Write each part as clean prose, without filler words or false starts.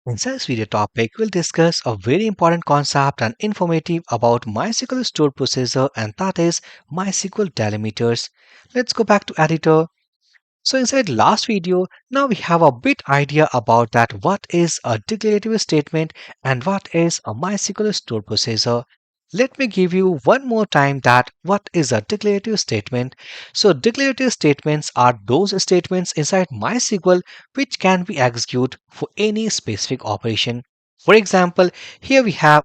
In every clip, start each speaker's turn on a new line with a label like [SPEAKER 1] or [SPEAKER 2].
[SPEAKER 1] Inside this video topic, we'll discuss a very important concept and informative about MySQL Stored Procedure, and that is MySQL Delimiters. Let's go back to editor. So inside last video, now we have a bit idea about that what is a declarative statement and what is a MySQL Stored Procedure. Let me give you one more time that what is a declarative statement. So declarative statements are those statements inside MySQL which can be executed for any specific operation. For example, here we have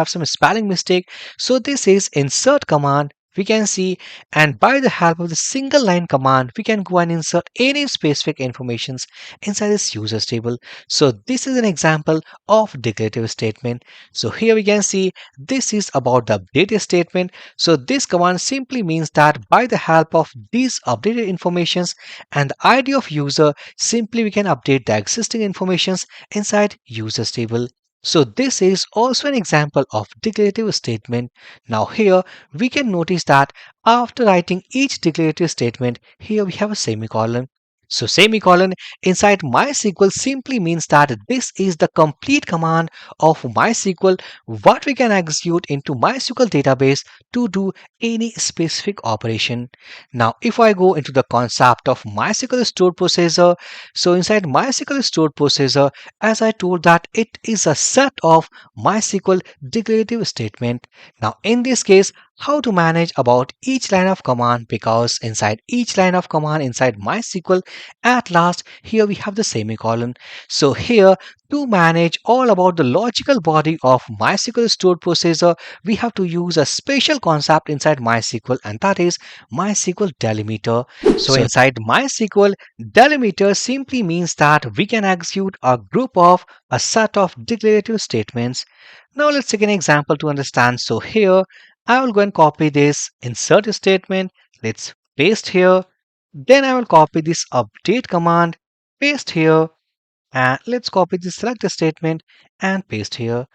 [SPEAKER 1] some spelling mistake. So this is insert command. We can see, and by the help of the single line command we can go and insert any specific informations inside this users table. So this is an example of declarative statement. So here we can see this is about the update statement. So this command simply means that by the help of these updated informations and the ID of user, simply we can update the existing informations inside users table. So this is also an example of declarative statement. Now here we can notice that after writing each declarative statement, here we have a semicolon. So semicolon inside MySQL simply means that this is the complete command of MySQL what we can execute into MySQL database to do any specific operation. Now if I go into the concept of MySQL Stored Procedure, so inside MySQL Stored Procedure, as I told that it is a set of MySQL declarative statement. Now in this case, how to manage about each line of command, because inside each line of command inside MySQL, at last here we have the semicolon. So here to manage all about the logical body of MySQL Stored Procedure, we have to use a special concept inside MySQL, and that is MySQL Delimiter. So inside MySQL, delimiter simply means that we can execute a group of a set of declarative statements. Now let's take an example to understand. So here I will go and copy this insert statement. Let's paste here. Then I will copy this update command, paste here, and let's copy this select statement and paste here.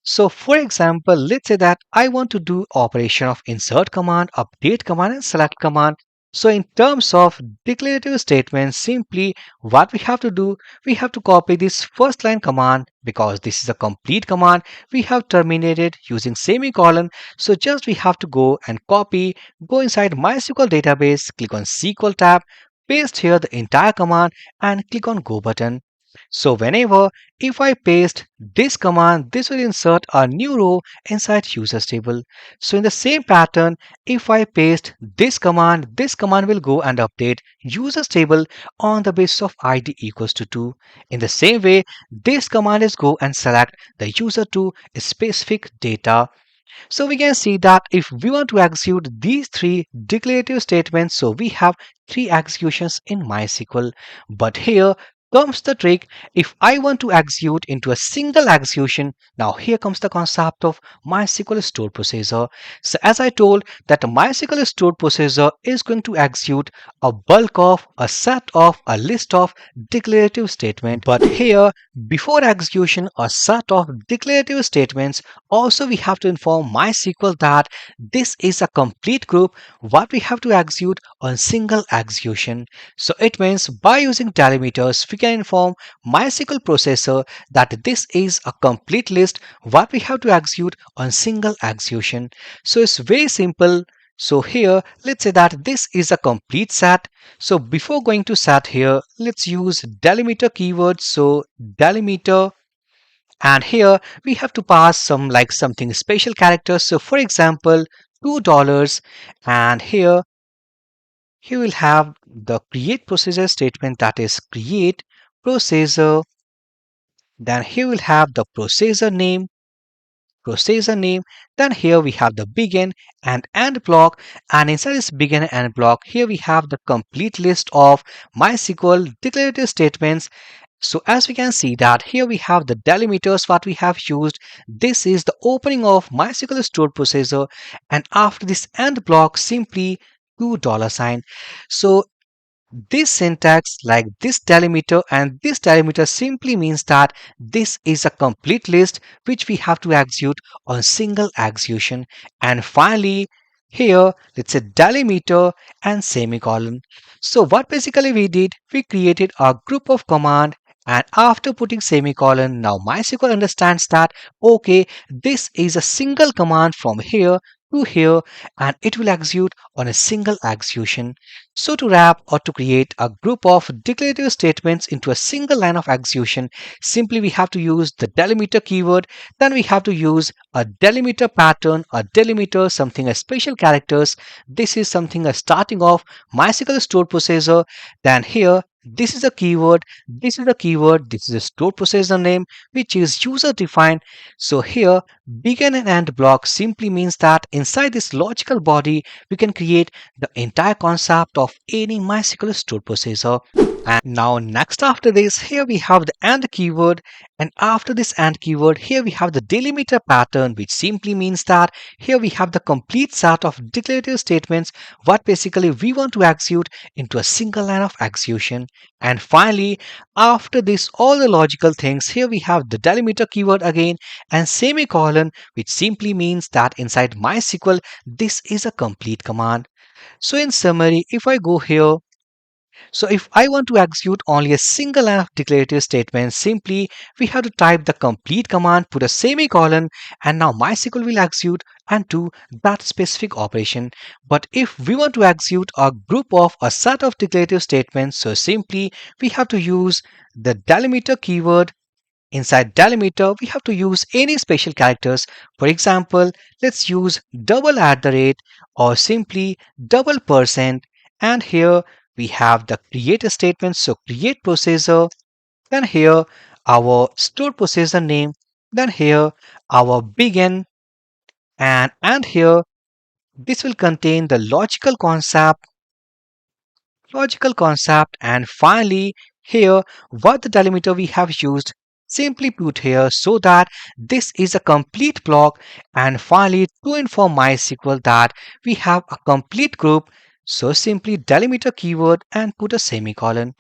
[SPEAKER 1] So for example, let's say that I want to do operation of insert command, update command and select command. So in terms of declarative statements, simply what we have to do, we have to copy this first line command because this is a complete command. We have terminated using semicolon. So just we have to go and copy, go inside MySQL database, click on SQL tab, paste here the entire command and click on go button. So whenever if I paste this command, this will insert a new row inside users table. So in the same pattern, if I paste this command will go and update users table on the basis of id equals to 2. In the same way, this command is go and select the user to specific data. So we can see that if we want to execute these three declarative statements, so we have three executions in MySQL. But here comes the trick. If I want to execute into a single execution, now here comes the concept of MySQL Stored Procedure. So as I told that a MySQL Stored Procedure is going to execute a bulk of a set of a list of declarative statements. But here before execution a set of declarative statements, also we have to inform MySQL that this is a complete group what we have to execute on single execution. So it means by using delimiters we can inform MySQL processor that this is a complete list what we have to execute on single execution. So it's very simple. So here let's say that this is a complete set. So before going to set, here let's use delimiter keyword. So delimiter, and here we have to pass some like something special characters. So for example, $2, and here will have the create procedure statement, that is create procedure. Then here will have the procedure name. Then here we have the begin and end block, and inside this begin and end block, here we have the complete list of MySQL declarative statements. So as we can see that here we have the delimiters what we have used. This is the opening of MySQL Stored Procedure, and after this end block simply $. So this syntax like this delimiter and this delimiter simply means that this is a complete list which we have to execute on single execution. And finally here let's say delimiter and semicolon. So what basically we did, we created a group of command And after putting semicolon, now MySQL understands that, okay, this is a single command from here to here, and it will execute on a single execution. So to wrap or to create a group of declarative statements into a single line of execution, simply we have to use the delimiter keyword. Then we have to use a delimiter pattern, a delimiter, something as special characters. This is something a starting of MySQL stored procedure. Then here, this is a keyword, this is a keyword, this is a stored procedure name, which is user defined. So here, begin and end block simply means that inside this logical body, we can create the entire concept of any MySQL stored procedure. And now next after this, here we have the AND keyword, and after this AND keyword, here we have the delimiter pattern, which simply means that here we have the complete set of declarative statements what basically we want to execute into a single line of execution. And finally, after this all the logical things, here we have the delimiter keyword again and semicolon, which simply means that inside MySQL this is a complete command. So in summary, if I go here, so if I want to execute only a single line of declarative statement, simply we have to type the complete command, put a semicolon, and now MySQL will execute and do that specific operation. But if we want to execute a group of a set of declarative statements, so simply we have to use the delimiter keyword. Inside delimiter, we have to use any special characters. For example, let's use double at the rate or simply double percent. And here we have the create statement. So create procedure. Then here our stored procedure name. Then here our begin. And here this will contain the logical concept, and finally here what the delimiter we have used, simply put here so that this is a complete block. And finally, to inform MySQL that we have a complete group, so simply delimiter keyword and put a semicolon.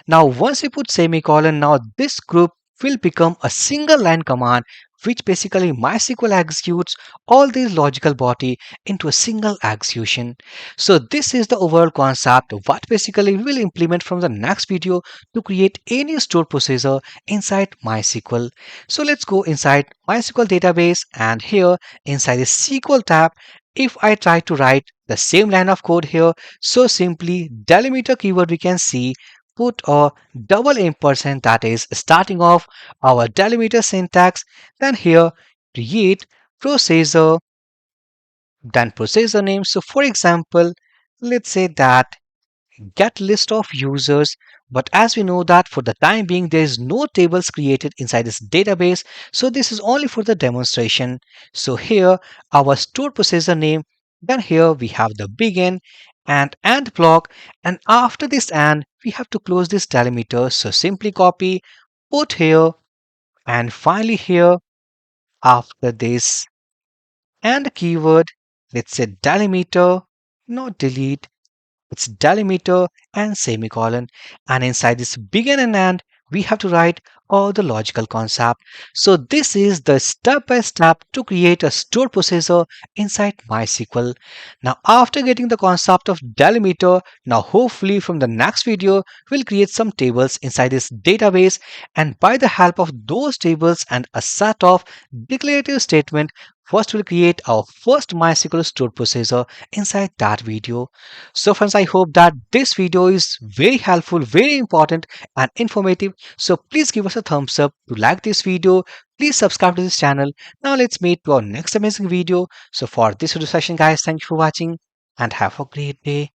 [SPEAKER 1] Now once you put semicolon, now this group will become a single line command, which basically MySQL executes all these logical body into a single execution. So this is the overall concept of what basically we will implement from the next video to create any stored procedure inside MySQL. So let's go inside MySQL database, and here inside the SQL tab, if I try to write the same line of code here, so simply delimiter keyword we can see, put a double ampersand, that is starting off our delimiter syntax. Then here create procedure, then procedure name. So for example, let's say that get list of users, but as we know that for the time being there is no tables created inside this database, so this is only for the demonstration. So here our stored procedure name, then here we have the begin and end block, and after this and we have to close this delimiter. So simply copy, put here, and finally here after this and keyword, let's say delimiter, not delete, it's delimiter and semicolon. And inside this begin and end, we have to write all the logical concept. So this is the step by step to create a stored procedure inside MySQL. Now after getting the concept of delimiter, now hopefully from the next video we'll create some tables inside this database, and by the help of those tables and a set of declarative statement, first we'll create our first MySQL stored procedure inside that video. So friends, I hope that this video is very helpful, very important and informative. So please give us a thumbs up to like this video. Please subscribe to this channel. Now let's meet to our next amazing video. So for this video session guys, thank you for watching and have a great day.